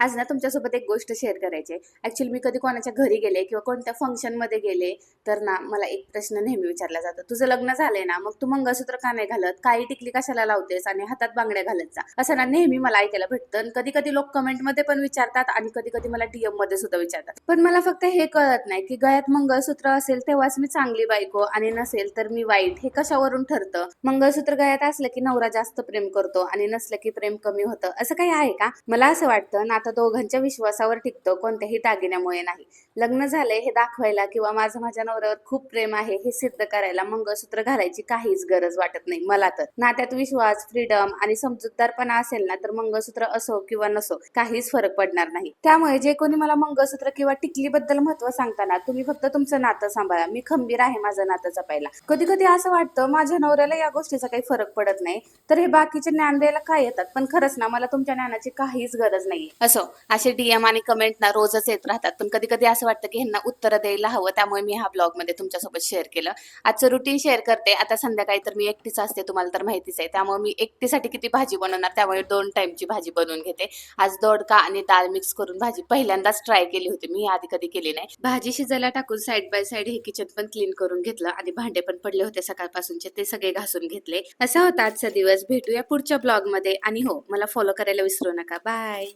आज ना तुमच्यासोबत एक गोष्ट शेअर करायची आहे. ॲक्च्युअली मी कधी कोणाच्या घरी गेले किंवा कोणत्या फंक्शनमध्ये गेले तर ना मला एक प्रश्न नेहमी विचारला जातो, तुझं लग्न झालंय ना, मग तू मंगळसूत्र का नाही घालत, काळी टिकली कशाला लावतेस आणि हातात बांगड्या घालत जा, असं ना नेहमी मला ऐकायला भेटतं. आणि कधी कधी लोक कमेंटमध्ये पण विचारतात आणि कधी कधी मला DM मध्ये सुद्धा विचारतात. पण मला फक्त हे कळत नाही की गळ्यात मंगळसूत्र असेल तेव्हाच मी चांगली बायको आणि नसेल तर मी वाईट, हे कशावरून ठरतं? मंगळसूत्र गळ्यात असलं की नवरा जास्त प्रेम करतो आणि नसलं की प्रेम कमी होतं, असं काही आहे का? मला असं वाटतं नातं दोघांच्या विश्वासावर टिकतं, कोणत्याही दागिन्यामुळे नाही. लग्न झालंय हे दाखवायला किंवा माझं माझ्या नवऱ्यावर खूप प्रेम आहे हे सिद्ध करायला मंगळसूत्र घालायची काहीच गरज वाटत नाही मला. तर नात्यात विश्वास, फ्रीडम आणि समजूतदारपणा असेल ना तर मंगळसूत्र असो किंवा नसो काहीच फरक पडणार नाही. त्यामुळे जे कोणी मला मंगळसूत्र किंवा टिकली बद्दल महत्व सांगताना, तुम्ही फक्त तुमचं नातं सांभाळा. मी खंबीर आहे माझं नातं जपायला. कधी कधी असं वाटतं माझ्या नवऱ्याला या गोष्टीचा काही फरक पडत नाही, तर हे बाकीचे ज्ञान द्यायला काय येतात? पण खरंच ना मला तुमच्या ज्ञानाची काहीच गरज नाही. असो, असे DM आणि कमेंट ना रोजच येत राहतात, पण कधी कधी असं वाटतं की ह्यांना उत्तर द्यायला हवं, त्यामुळे मी हा ब्लॉग मध्ये तुमच्यासोबत शेअर केलं. आजचं रुटीन शेअर करते. आता संध्याकाळी तर मी एकटीच असते, तुम्हाला तर माहितीच आहे, त्यामुळे मी एकटीसाठी किती भाजी बनवणार, त्यामुळे 2 टाइमची भाजी बनवून घेते. आज दोडका आणि डाळ मिक्स करून भाजी पहिल्यांदाच ट्राय केली होती मी, आधी कधी केली नाही. भाजी शिजायला टाकून साईड बाय साईड हे किचन पण क्लीन करून घेतलं आणि भांडे पण पडले होते सकाळपासूनचे, ते सगळे घासून घेतले. असा होता आजचा दिवस. भेटूया पुढच्या ब्लॉग मध्ये आणि हो, मला फॉलो करायला विसरू नका. बाय.